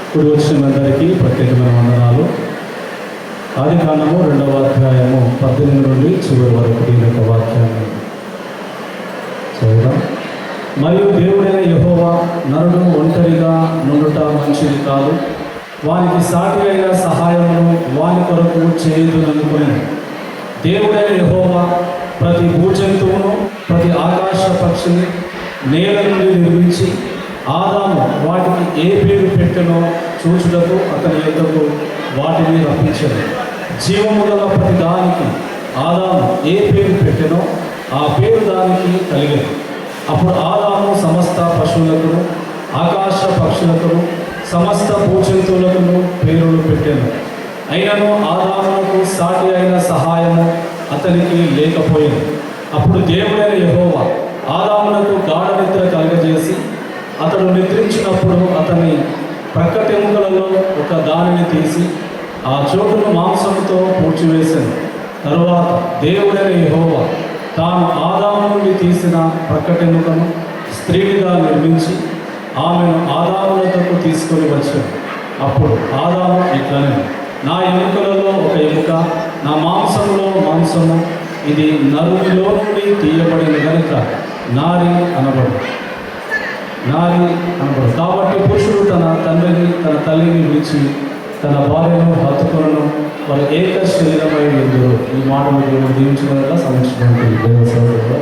ఇప్పుడు వచ్చిన అందరికీ ప్రత్యేకమైన వందనాలు. ఆదికాండము 2వ అధ్యాయము 18 నుండి చివరి వరకు దీని యొక్క వాక్యాన్ని చదువుదాం. మరియు దేవుడైన యెహోవా నరుడు ఒంటరిగా నుండుట మంచిది కాదు, వానికి సాటి అయిన సహాయమును వాని కొరకు చేయుదుననుకుని దేవుడైన యెహోవా ప్రతి భూజంతువును ప్రతి ఆకాశ పక్షిని నేల నుండి నిర్మించి ఆదాము వాటికి ఏ పేరు పెట్టెనో చూచుటకు అతని యొద్దకు వాటిని రప్పించాడు. జీవము గల ప్రతి దానికి ఆదాము ఏ పేరు పెట్టెనో ఆ పేరు దానికి కలిగేది. అప్పుడు ఆదాము సమస్త పశువులకును ఆకాశ పక్షులకును సమస్త భూజంతువులకును పేరులు పెట్టాను. అయినను ఆదామునకు సాటి అయిన సహాయము అతనికి లేకపోయింది. అప్పుడు దేవుడైన యెహోవా ఆదామునకు గాఢ నిద్ర కలుగజేసి అతడు నిద్రించినప్పుడు అతని ప్రక్కటెముకలలో ఒక దానిని తీసి ఆ చోటును మాంసంతో పూడ్చివేశాను. తరువాత దేవుడైన యెహోవా తాను ఆదాము నుండి తీసిన ప్రక్కటెముకను స్త్రీగా నిర్మించి ఆమెను ఆదామునకు తీసుకొని వచ్చాడు. అప్పుడు ఆదాము ఇట్లనే, నా ఎముకలలో ఒక ఎముక, నా మాంసములో మాంసము, ఇది నరునిలో నుండి తీయబడిన గనుక నారి అనబడు. కాబట్టి పురుషుడు తన తండ్రిని తన తల్లిని విడిచి తన భార్యను హత్తుకొనను, వారు ఏక శరీరమై ఉందరు. ఈ మాటలు దేవుడు దీవించగలగా సమర్పించుకుంటుంది. దేవ సోదరుడు.